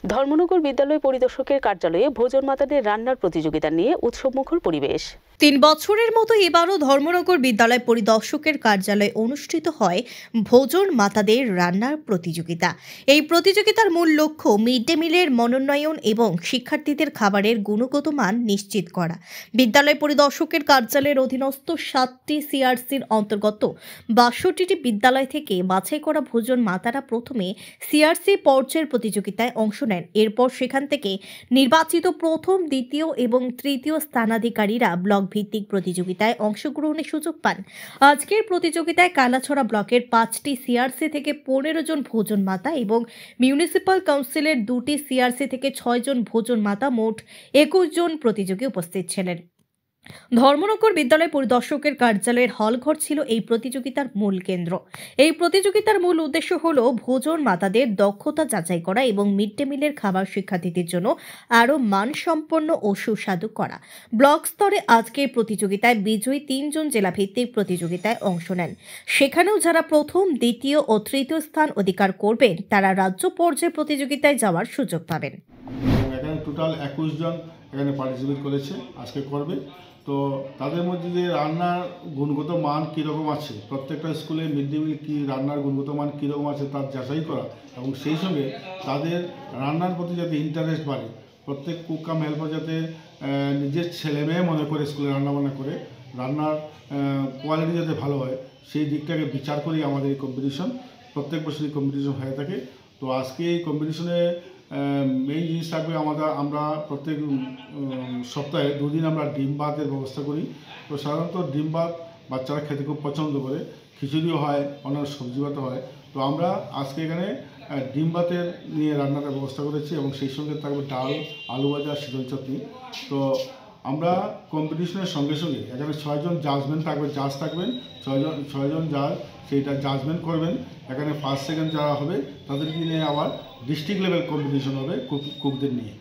ধর্মনগর বিদ্যালয় পরিদর্শকের কার্যালয়ে ভোজন মাতাদের রান্নার প্রতিযোগিতা নিয়ে উৎসবমুখর পরিবেশ। ৩ বছরের মতো এবারও ধর্মনগর বিদ্যালয় পরিদর্শকের কার্যালয়ে অনুষ্ঠিত হয় ভোজন মাতাদের রান্নার প্রতিযোগিতা। এই প্রতিযোগিতার মূল লক্ষ্য মিড ডে মিলের মনোন্নয়ন এবং শিক্ষার্থীদের খাবারের গুণগত মান নিশ্চিত করা। বিদ্যালয় পরিদর্শকের কার্যালয়ের অধীনস্থ 7টি সিআরসির অন্তর্গত ৬২টি বিদ্যালয় থেকে বাছাই করা ভোজন মাতারা প্রথমে সিআরসি পর্যায়ের প্রতিযোগিতায় অংশ নেন। এরপর সেখান থেকে নির্বাচিত প্রথম, দ্বিতীয় এবং তৃতীয় স্থানাধিকারীরা ব্লক ভিত্তিক প্রতিযোগিতায় অংশগ্রহণের সুযোগ পান। আজকের প্রতিযোগিতায় কালাছড়া ব্লকের 5টি সিআরসি থেকে 15 জন ভোজন মাতা এবং মিউনিসিপাল কাউন্সিলের 2টি সিআরসি থেকে 6 জন ভোজন মাতা, মোট 21 জন প্রতিযোগী উপস্থিত ছিলেন। ধর্মনগর বিদ্যালয় পরিদর্শকের কার্যালয়ের হলঘর ছিল এই প্রতিযোগিতার মূল কেন্দ্র। এই প্রতিযোগিতার মূল উদ্দেশ্য হল ভোজন মাতাদের দক্ষতা যাচাই করা এবং মিড ডে মিলের খাবার শিক্ষার্থীদের জন্য আরও মানসম্পন্ন ও সুস্বাদু করা। ব্লক স্তরে আজকের প্রতিযোগিতায় বিজয়ী 3 জন জেলাভিত্তিক প্রতিযোগিতায় অংশ নেন। সেখানেও যারা প্রথম, দ্বিতীয় ও তৃতীয় স্থান অধিকার করবেন তারা রাজ্য পর্যায়ে প্রতিযোগিতায় যাওয়ার সুযোগ পাবেন। এখানে টোটাল 21 জন এখানে পার্টিসিপেট করেছে, আজকে করবে। তো তাদের মধ্যে যে রান্নার গুণগত মান কীরকম আছে, প্রত্যেকটা স্কুলে মিড ডে মিল কী রান্নার গুণগত মান কীরকম আছে তার যাচাই করা এবং সেই সঙ্গে তাদের রান্নার প্রতি যাতে ইন্টারেস্ট বাড়ে, প্রত্যেক কুক কাম হেল্পার যাতে নিজের ছেলে মেয়ে মনে করে স্কুলে রান্নাবান্না করে রান্নার কোয়ালিটি যাতে ভালো হয় সেই দিকটাকে বিচার করেই আমাদের এই কম্পিটিশন, প্রত্যেক বছরই কম্পিটিশন হয়ে থাকে। তো আজকে এই কম্পিটিশনে মেইন জিনিস থাকবে আমরা প্রত্যেক সপ্তাহে 2 দিন আমরা ডিম ভাতের ব্যবস্থা করি। তো সাধারণত ডিম ভাত বাচ্চারা খেতে খুব পছন্দ করে, খিচুড়িও হয়, অনেক সবজি ভাতও হয়। তো আমরা আজকে এখানে ডিম ভাতের নিয়ে রান্নার ব্যবস্থা করেছি এবং সেই সঙ্গে থাকবে ডাল, আলু ভাজা, শীতল চাটনি। তো আমরা কম্পিটিশনের সঙ্গে সঙ্গে এখানে 6 জন জাজমেন্ট থাকবে, জাজ থাকবেন 6 জন জাজ, সেইটা জাজমেন্ট করবেন। এখানে ফার্স্ট সেকেন্ড যারা হবে তাদেরকে নিয়ে আবার ডিস্ট্রিক্ট লেভেল কম্পিটিশন হবে কুকদের নিয়ে।